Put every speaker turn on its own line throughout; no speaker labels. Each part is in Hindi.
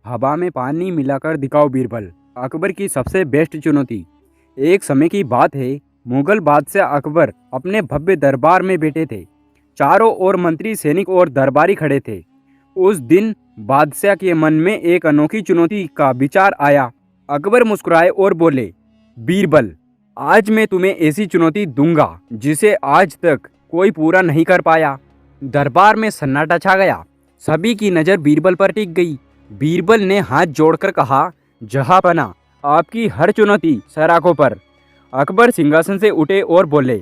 हवा में पानी मिलाकर दिखाओ बीरबल। अकबर की सबसे बेस्ट चुनौती। एक समय की बात है, मुगल बादशाह अकबर अपने भव्य दरबार में बैठे थे। चारों ओर मंत्री, सैनिक और दरबारी खड़े थे। उस दिन बादशाह के मन में एक अनोखी चुनौती का विचार आया। अकबर मुस्कुराए और बोले, बीरबल, आज मैं तुम्हें ऐसी चुनौती दूंगा जिसे आज तक कोई पूरा नहीं कर पाया। दरबार में सन्नाटा छा गया। सभी की नज़र बीरबल पर टिक गई। बीरबल ने हाथ जोड़कर कहा, जहांपना, आपकी हर चुनौती सर आंखों पर। अकबर सिंहासन से उठे और बोले,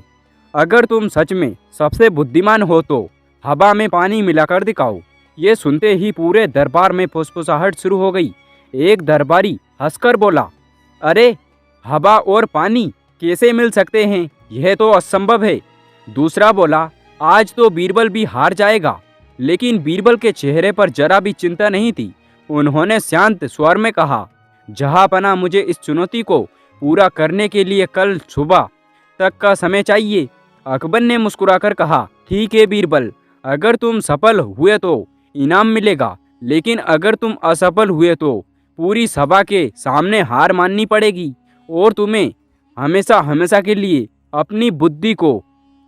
अगर तुम सच में सबसे बुद्धिमान हो तो हवा में पानी मिलाकर दिखाओ। ये सुनते ही पूरे दरबार में फुसफुसाहट शुरू हो गई। एक दरबारी हंसकर बोला, अरे, हवा और पानी कैसे मिल सकते हैं? यह तो असंभव है। दूसरा बोला, आज तो बीरबल भी हार जाएगा। लेकिन बीरबल के चेहरे पर जरा भी चिंता नहीं थी। उन्होंने शांत स्वर में कहा, जहांपना, मुझे इस चुनौती को पूरा करने के लिए कल सुबह तक का समय चाहिए। अकबर ने मुस्कुराकर कहा, ठीक है बीरबल, अगर तुम सफल हुए तो इनाम मिलेगा, लेकिन अगर तुम असफल हुए तो पूरी सभा के सामने हार माननी पड़ेगी और तुम्हें हमेशा हमेशा के लिए अपनी बुद्धि को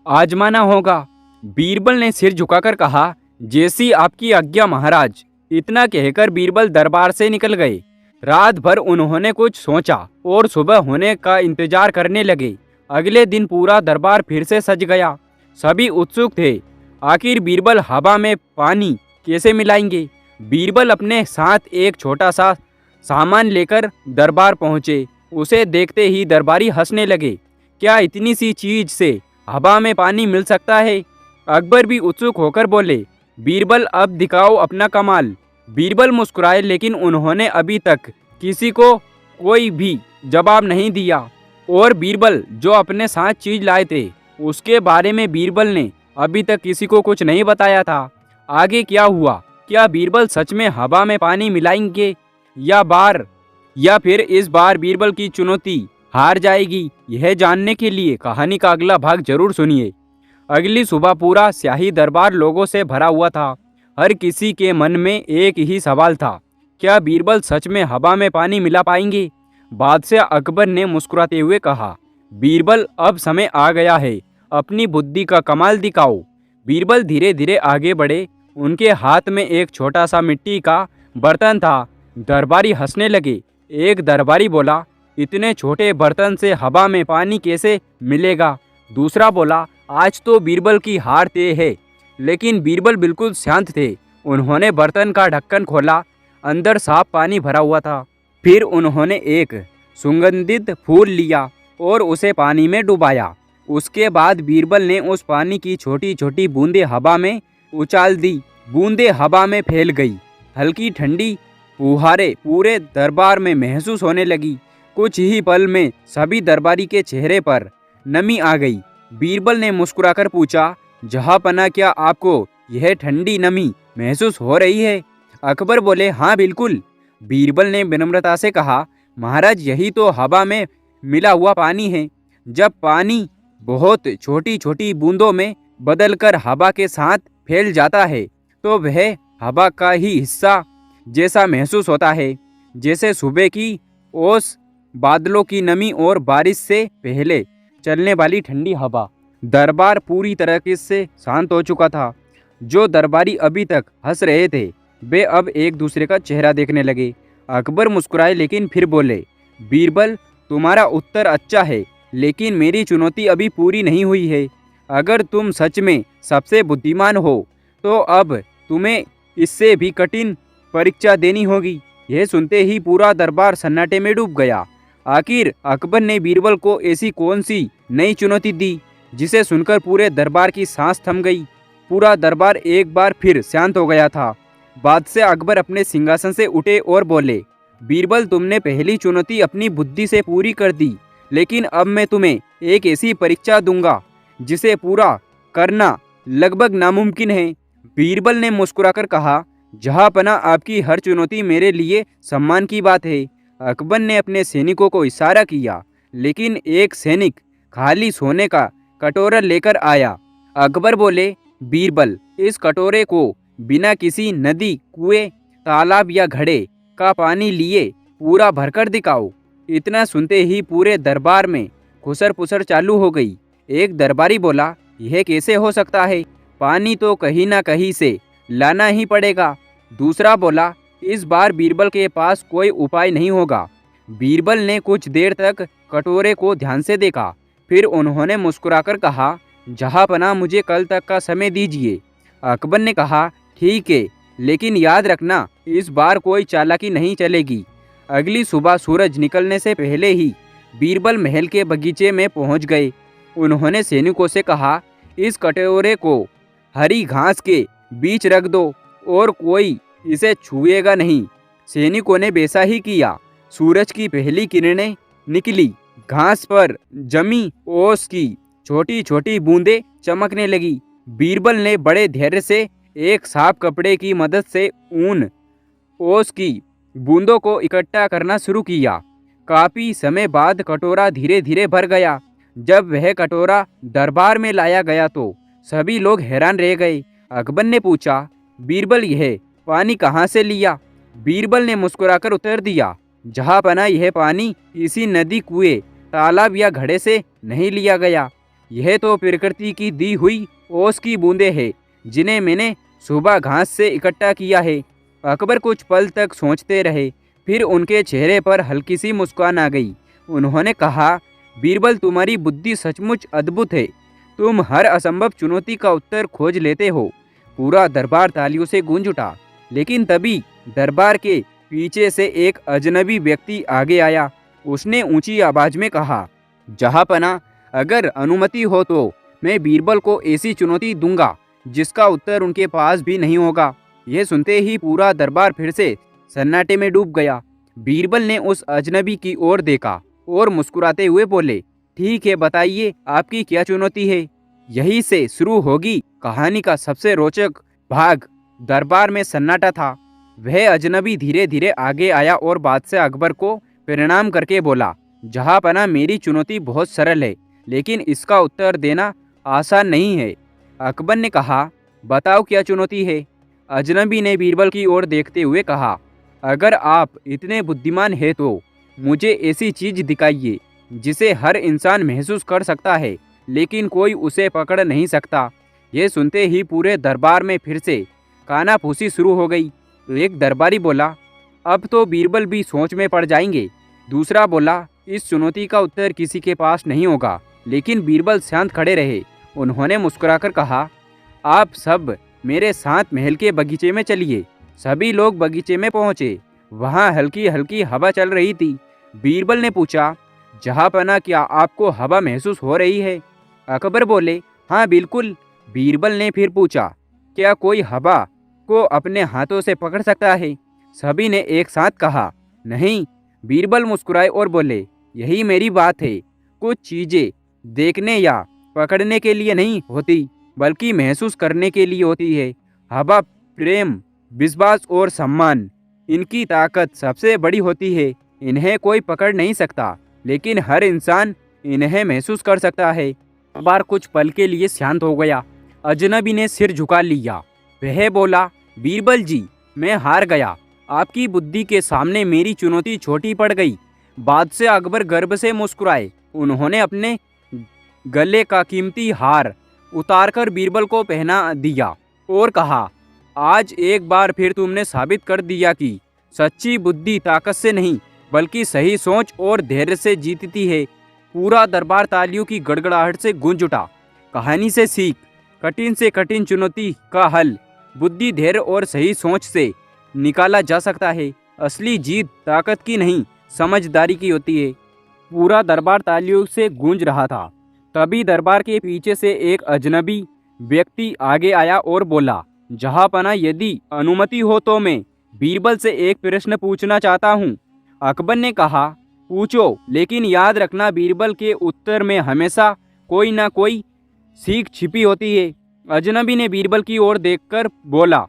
आजमाना होगा। बीरबल ने सिर झुकाकर कहा, जैसी आपकी आज्ञा महाराज। इतना कहकर बीरबल दरबार से निकल गए। रात भर उन्होंने कुछ सोचा और सुबह होने का इंतजार करने लगे। अगले दिन पूरा दरबार फिर से सज गया। सभी उत्सुक थे, आखिर बीरबल हवा में पानी कैसे मिलाएंगे। बीरबल अपने साथ एक छोटा सा सामान लेकर दरबार पहुंचे। उसे देखते ही दरबारी हंसने लगे। क्या इतनी सी चीज से हवा में पानी मिल सकता है? अकबर भी उत्सुक होकर बोले, बीरबल, अब दिखाओ अपना कमाल। बीरबल मुस्कुराए, लेकिन उन्होंने अभी तक किसी को कोई भी जवाब नहीं दिया। और बीरबल जो अपने साथ चीज लाए थे उसके बारे में बीरबल ने अभी तक किसी को कुछ नहीं बताया था। आगे क्या हुआ? क्या बीरबल सच में हवा में पानी मिलाएंगे या फिर इस बार बीरबल की चुनौती हार जाएगी? यह जानने के लिए कहानी का अगला भाग जरूर सुनिए। अगली सुबह पूरा शाही दरबार लोगों से भरा हुआ था। हर किसी के मन में एक ही सवाल था, क्या बीरबल सच में हवा में पानी मिला पाएंगे? बादशाह अकबर ने मुस्कुराते हुए कहा, बीरबल, अब समय आ गया है, अपनी बुद्धि का कमाल दिखाओ। बीरबल धीरे धीरे आगे बढ़े। उनके हाथ में एक छोटा सा मिट्टी का बर्तन था। दरबारी हंसने लगे। एक दरबारी बोला, इतने छोटे बर्तन से हवा में पानी कैसे मिलेगा? दूसरा बोला, आज तो बीरबल की हार तय है। लेकिन बीरबल बिल्कुल शांत थे। उन्होंने बर्तन का ढक्कन खोला। अंदर साफ पानी भरा हुआ था। फिर उन्होंने एक सुगंधित फूल लिया और उसे पानी में डुबाया। उसके बाद बीरबल ने उस पानी की छोटी छोटी बूंदें हवा में उछाल दी। बूंदें हवा में फैल गई। हल्की ठंडी फुहारें पूरे दरबार में महसूस होने लगी। कुछ ही पल में सभी दरबारी के चेहरे पर नमी आ गई। बीरबल ने मुस्कुराकर पूछा, जहांपना, क्या आपको यह ठंडी नमी महसूस हो रही है? अकबर बोले, हाँ बिल्कुल। बीरबल ने विनम्रता से कहा, महाराज, यही तो हवा में मिला हुआ पानी है। जब पानी बहुत छोटी छोटी बूंदों में बदलकर हवा के साथ फैल जाता है तो वह हवा का ही हिस्सा जैसा महसूस होता है, जैसे सुबह की ओस, बादलों की नमी और बारिश से पहले चलने वाली ठंडी हवा। दरबार पूरी तरह से शांत हो चुका था। जो दरबारी अभी तक हंस रहे थे वे अब एक दूसरे का चेहरा देखने लगे। अकबर मुस्कुराए, लेकिन फिर बोले, बीरबल, तुम्हारा उत्तर अच्छा है, लेकिन मेरी चुनौती अभी पूरी नहीं हुई है। अगर तुम सच में सबसे बुद्धिमान हो तो अब तुम्हें इससे भी कठिन परीक्षा देनी होगी। यह सुनते ही पूरा दरबार सन्नाटे में डूब गया। आखिर अकबर ने बीरबल को ऐसी कौन सी नई चुनौती दी जिसे सुनकर पूरे दरबार की सांस थम गई। पूरा दरबार एक बार फिर शांत हो गया था। बादशाह अकबर अपने सिंहासन से उठे और बोले, बीरबल, तुमने पहली चुनौती अपनी बुद्धि से पूरी कर दी, लेकिन अब मैं तुम्हें एक ऐसी परीक्षा दूंगा जिसे पूरा करना लगभग नामुमकिन है। बीरबल ने मुस्कुराकर कहा, जहांपना, आपकी हर चुनौती मेरे लिए सम्मान की बात है। अकबर ने अपने सैनिकों को इशारा किया, लेकिन एक सैनिक खाली सोने का कटोरा लेकर आया। अकबर बोले, बीरबल, इस कटोरे को बिना किसी नदी, कुएं, तालाब या घड़े का पानी लिए पूरा भरकर दिखाओ। इतना सुनते ही पूरे दरबार में खुसर पुसर चालू हो गई। एक दरबारी बोला, यह कैसे हो सकता है, पानी तो कहीं ना कहीं से लाना ही पड़ेगा। दूसरा बोला, इस बार बीरबल के पास कोई उपाय नहीं होगा। बीरबल ने कुछ देर तक कटोरे को ध्यान से देखा, फिर उन्होंने मुस्कुराकर कहा, जहाँपनाह मुझे कल तक का समय दीजिए। अकबर ने कहा, ठीक है, लेकिन याद रखना इस बार कोई चालाकी नहीं चलेगी। अगली सुबह सूरज निकलने से पहले ही बीरबल महल के बगीचे में पहुंच गए। उन्होंने सैनिकों से कहा, इस कटोरे को हरी घास के बीच रख दो और कोई इसे छुएगा नहीं। सैनिकों ने वैसा ही किया। सूरज की पहली किरणें निकली, घास पर जमी ओस की छोटी छोटी बूंदें चमकने लगी। बीरबल ने बड़े धैर्य से एक साफ कपड़े की मदद से ऊन ओस की बूंदों को इकट्ठा करना शुरू किया। काफी समय बाद कटोरा धीरे धीरे भर गया। जब वह कटोरा दरबार में लाया गया तो सभी लोग हैरान रह गए। अकबर ने पूछा, बीरबल यह पानी कहाँ से लिया? बीरबल ने मुस्कुराकर उत्तर दिया, जहाँपनाह यह पानी किसी नदी, कुएं, तालाब या घड़े से नहीं लिया गया। यह तो प्रकृति की दी हुई ओस की बूंदें हैं, जिन्हें मैंने सुबह घास से इकट्ठा किया है। अकबर कुछ पल तक सोचते रहे, फिर उनके चेहरे पर हल्की सी मुस्कान आ गई। उन्होंने कहा, बीरबल तुम्हारी बुद्धि सचमुच अद्भुत है। तुम हर असंभव चुनौती का उत्तर खोज लेते हो। पूरा दरबार तालियों से गूंज उठा। लेकिन तभी दरबार के पीछे से एक अजनबी व्यक्ति आगे आया। उसने ऊंची आवाज में कहा, जहाँपनाह अगर अनुमति हो तो मैं बीरबल को ऐसी चुनौती दूंगा जिसका उत्तर उनके पास भी नहीं होगा। यह सुनते ही पूरा दरबार फिर से सन्नाटे में डूब गया। बीरबल ने उस अजनबी की ओर देखा और मुस्कुराते हुए बोले, ठीक है, बताइए आपकी क्या चुनौती है। यहीं से शुरू होगी कहानी का सबसे रोचक भाग। दरबार में सन्नाटा था। वह अजनबी धीरे धीरे आगे आया और बादशाह अकबर को प्रणाम करके बोला, जहाँपनाह मेरी चुनौती बहुत सरल है, लेकिन इसका उत्तर देना आसान नहीं है। अकबर ने कहा, बताओ क्या चुनौती है। अजनबी ने बीरबल की ओर देखते हुए कहा, अगर आप इतने बुद्धिमान हैं तो मुझे ऐसी चीज़ दिखाइए जिसे हर इंसान महसूस कर सकता है, लेकिन कोई उसे पकड़ नहीं सकता। यह सुनते ही पूरे दरबार में फिर से कानाफूसी शुरू हो गई। एक दरबारी बोला, अब तो बीरबल भी सोच में पड़ जाएंगे। दूसरा बोला, इस चुनौती का उत्तर किसी के पास नहीं होगा। लेकिन बीरबल शांत खड़े रहे। उन्होंने मुस्कुराकर कहा, आप सब मेरे साथ महल के बगीचे में चलिए। सभी लोग बगीचे में पहुंचे। वहां हल्की हल्की हवा चल रही थी। बीरबल ने पूछा, जहाँपनाह क्या आपको हवा महसूस हो रही है? अकबर बोले, हाँ बिल्कुल। बीरबल ने फिर पूछा, क्या कोई हवा को अपने हाथों से पकड़ सकता है? सभी ने एक साथ कहा, नहीं। बीरबल मुस्कुराए और बोले, यही मेरी बात है। कुछ चीज़ें देखने या पकड़ने के लिए नहीं होती, बल्कि महसूस करने के लिए होती है। हवा प्रेम, विश्वास और सम्मान, इनकी ताकत सबसे बड़ी होती है। इन्हें कोई पकड़ नहीं सकता, लेकिन हर इंसान इन्हें महसूस कर सकता है। दरबार कुछ पल के लिए शांत हो गया। अजनबी ने सिर झुका लिया। वह बोला, बीरबल जी, मैं हार गया। आपकी बुद्धि के सामने मेरी चुनौती छोटी पड़ गई। बादशाह अकबर गर्व से मुस्कुराए। उन्होंने अपने गले का कीमती हार उतारकर बीरबल को पहना दिया और कहा, आज एक बार फिर तुमने साबित कर दिया कि सच्ची बुद्धि ताकत से नहीं, बल्कि सही सोच और धैर्य से जीतती है। पूरा दरबार तालियों की गड़गड़ाहट से गूंज उठा। कहानी से सीख, कठिन से कठिन चुनौती का हल बुद्धि, धैर्य और सही सोच से निकाला जा सकता है। असली जीत ताकत की नहीं, समझदारी की होती है। पूरा दरबार तालियों से गूंज रहा था। तभी दरबार के पीछे से एक अजनबी व्यक्ति आगे आया और बोला, जहाँपनाह यदि अनुमति हो तो मैं बीरबल से एक प्रश्न पूछना चाहता हूँ। अकबर ने कहा, पूछो, लेकिन याद रखना बीरबल के उत्तर में हमेशा कोई ना कोई सीख छिपी होती है। अजनबी ने बीरबल की ओर देखकर बोला,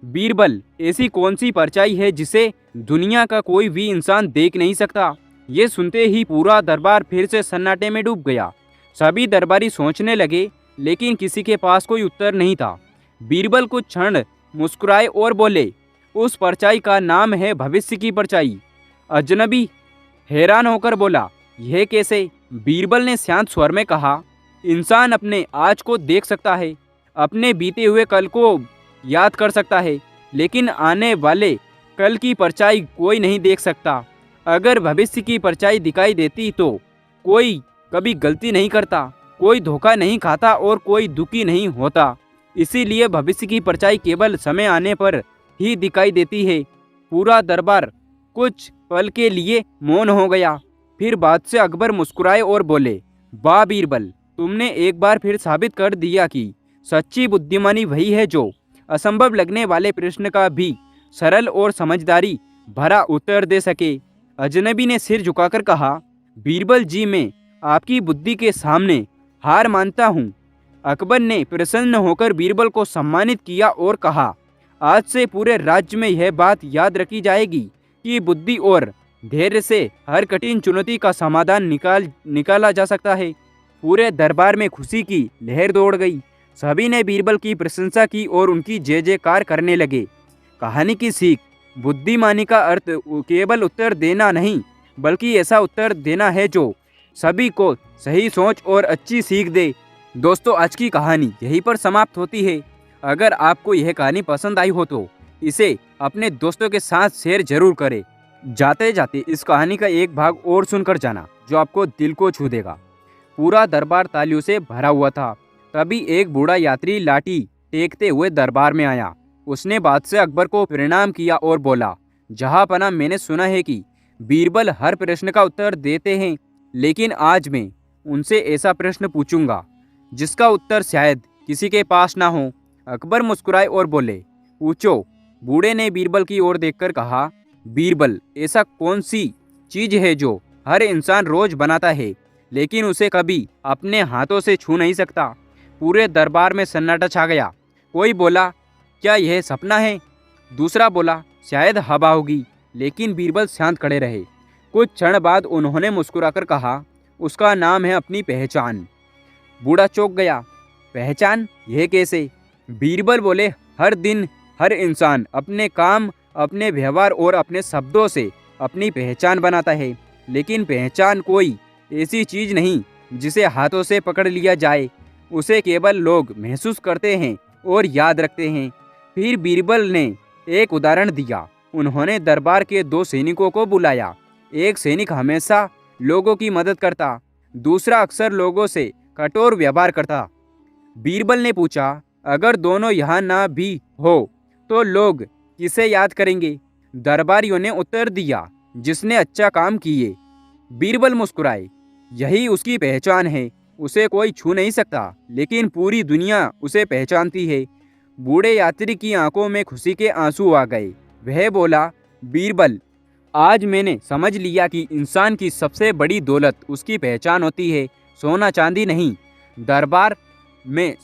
बीरबल, ऐसी कौन सी परछाई है जिसे दुनिया का कोई भी इंसान देख नहीं सकता? ये सुनते ही पूरा दरबार फिर से सन्नाटे में डूब गया। सभी दरबारी सोचने लगे, लेकिन किसी के पास कोई उत्तर नहीं था। बीरबल कुछ क्षण मुस्कुराए और बोले, उस परछाई का नाम है भविष्य की परछाई। अजनबी हैरान होकर बोला, यह कैसे? बीरबल ने शांत स्वर में कहा, इंसान अपने आज को देख सकता है, अपने बीते हुए कल को याद कर सकता है, लेकिन आने वाले कल की परछाई कोई नहीं देख सकता। अगर भविष्य की परछाई दिखाई देती तो कोई कभी गलती नहीं करता, कोई धोखा नहीं खाता और कोई दुखी नहीं होता। इसीलिए भविष्य की परछाई केवल समय आने पर ही दिखाई देती है। पूरा दरबार कुछ पल के लिए मौन हो गया। फिर बाद से अकबर मुस्कुराए और बोले, वाह बीरबल, तुमने एक बार फिर साबित कर दिया कि सच्ची बुद्धिमानी वही है जो असंभव लगने वाले प्रश्न का भी सरल और समझदारी भरा उत्तर दे सके। अजनबी ने सिर झुकाकर कहा, बीरबल जी, मैं आपकी बुद्धि के सामने हार मानता हूँ। अकबर ने प्रसन्न होकर बीरबल को सम्मानित किया और कहा, आज से पूरे राज्य में यह बात याद रखी जाएगी कि बुद्धि और धैर्य से हर कठिन चुनौती का समाधान निकाला जा सकता है। पूरे दरबार में खुशी की लहर दौड़ गई। सभी ने बीरबल की प्रशंसा की और उनकी जय जयकार करने लगे। कहानी की सीख, बुद्धिमानी का अर्थ केवल उत्तर देना नहीं, बल्कि ऐसा उत्तर देना है जो सभी को सही सोच और अच्छी सीख दे। दोस्तों, आज की कहानी यहीं पर समाप्त होती है। अगर आपको यह कहानी पसंद आई हो तो इसे अपने दोस्तों के साथ शेयर जरूर करें। जाते जाते इस कहानी का एक भाग और सुनकर जाना जो आपको दिल को छू देगा। पूरा दरबार तालियों से भरा हुआ था। तभी एक बूढ़ा यात्री लाठी टेकते हुए दरबार में आया। उसने बादशाह अकबर को प्रणाम किया और बोला, जहांपनाह, मैंने सुना है कि बीरबल हर प्रश्न का उत्तर देते हैं, लेकिन आज मैं उनसे ऐसा प्रश्न पूछूंगा जिसका उत्तर शायद किसी के पास ना हो। अकबर मुस्कुराए और बोले, पूछो। बूढ़े ने बीरबल की ओर देखकर कहा, बीरबल, ऐसा कौन सी चीज है जो हर इंसान रोज बनाता है लेकिन उसे कभी अपने हाथों से छू नहीं सकता? पूरे दरबार में सन्नाटा छा गया। कोई बोला, क्या यह सपना है? दूसरा बोला, शायद हवा होगी। लेकिन बीरबल शांत खड़े रहे। कुछ क्षण बाद उन्होंने मुस्कुराकर कहा, उसका नाम है अपनी पहचान। बूढ़ा चौंक गया। पहचान? यह कैसे? बीरबल बोले, हर दिन हर इंसान अपने काम, अपने व्यवहार और अपने शब्दों से अपनी पहचान बनाता है, लेकिन पहचान कोई ऐसी चीज नहीं जिसे हाथों से पकड़ लिया जाए। उसे केवल लोग महसूस करते हैं और याद रखते हैं। फिर बीरबल ने एक उदाहरण दिया। उन्होंने दरबार के दो सैनिकों को बुलाया। एक सैनिक हमेशा लोगों की मदद करता, दूसरा अक्सर लोगों से कठोर व्यवहार करता। बीरबल ने पूछा, अगर दोनों यहाँ ना भी हो तो लोग किसे याद करेंगे? दरबारियों ने उत्तर दिया, जिसने अच्छा काम किए। बीरबल मुस्कुराए, यही उसकी पहचान है। उसे कोई छू नहीं सकता, लेकिन पूरी दुनिया उसे पहचानती है। बूढ़े यात्री की आंखों में खुशी के आंसू आ गए। वह बोला, बीरबल, आज मैंने समझ लिया कि इंसान की सबसे बड़ी दौलत उसकी पहचान होती है, सोना चांदी नहीं। दरबार में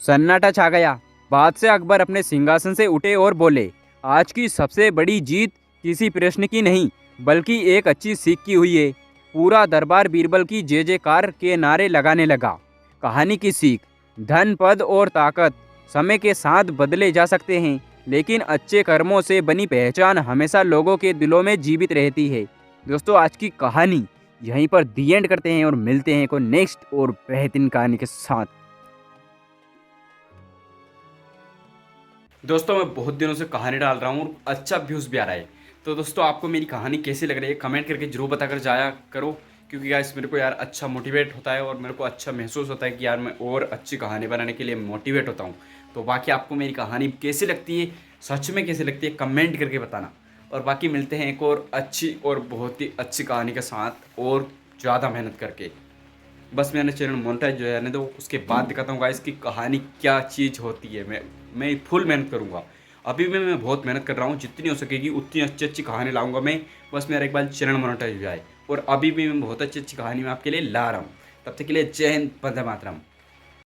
सन्नाटा छा गया। बादशाह अकबर अपने सिंहासन से उठे और बोले, आज की सबसे बड़ी जीत किसी प्रश्न की नहीं, बल्कि एक अच्छी सीख की हुई है। पूरा दरबार बीरबल की जय जयकार के नारे लगाने लगा। कहानी की सीख, धन, पद और ताकत समय के साथ बदले जा सकते हैं, लेकिन अच्छे कर्मों से बनी पहचान हमेशा लोगों के दिलों में जीवित रहती है। दोस्तों, आज की कहानी यहीं पर दी एंड करते हैं और मिलते हैं को नेक्स्ट और बेहतरीन कहानी के साथ। दोस्तों, मैं बहुत दिनों से कहानी डाल रहा हूँ और अच्छा व्यूज़ भी आ रहा है। तो दोस्तों, आपको मेरी कहानी कैसी लग रही है कमेंट करके जरूर बताकर जाया करो, क्योंकि गाइस मेरे को यार अच्छा मोटिवेट होता है और मेरे को अच्छा महसूस होता है कि यार मैं और अच्छी कहानी बनाने के लिए मोटिवेट होता हूँ। तो बाकी आपको मेरी कहानी कैसी लगती है, सच में कैसी लगती है, कमेंट करके बताना। और बाकी मिलते हैं एक और अच्छी और बहुत ही अच्छी कहानी के साथ और ज़्यादा मेहनत करके। बस मैंने चैनल मोनेटाइज जो है ना, तो उसके बाद दिखाता हूँ गाइस की कहानी क्या चीज़ होती है। मैं फुल मेहनत करूँगा। अभी भी मैं बहुत मेहनत कर रहा हूँ, जितनी हो सकेगी उतनी अच्छी अच्छी कहानी लाऊंगा मैं। बस मेरा एक बार चैनल मोनेटाइज हो जाए। और अभी भी मैं बहुत अच्छी अच्छी कहानी मैं आपके लिए ला रहा हूँ। तब तक के लिए जय हिंद, वंदे मातरम।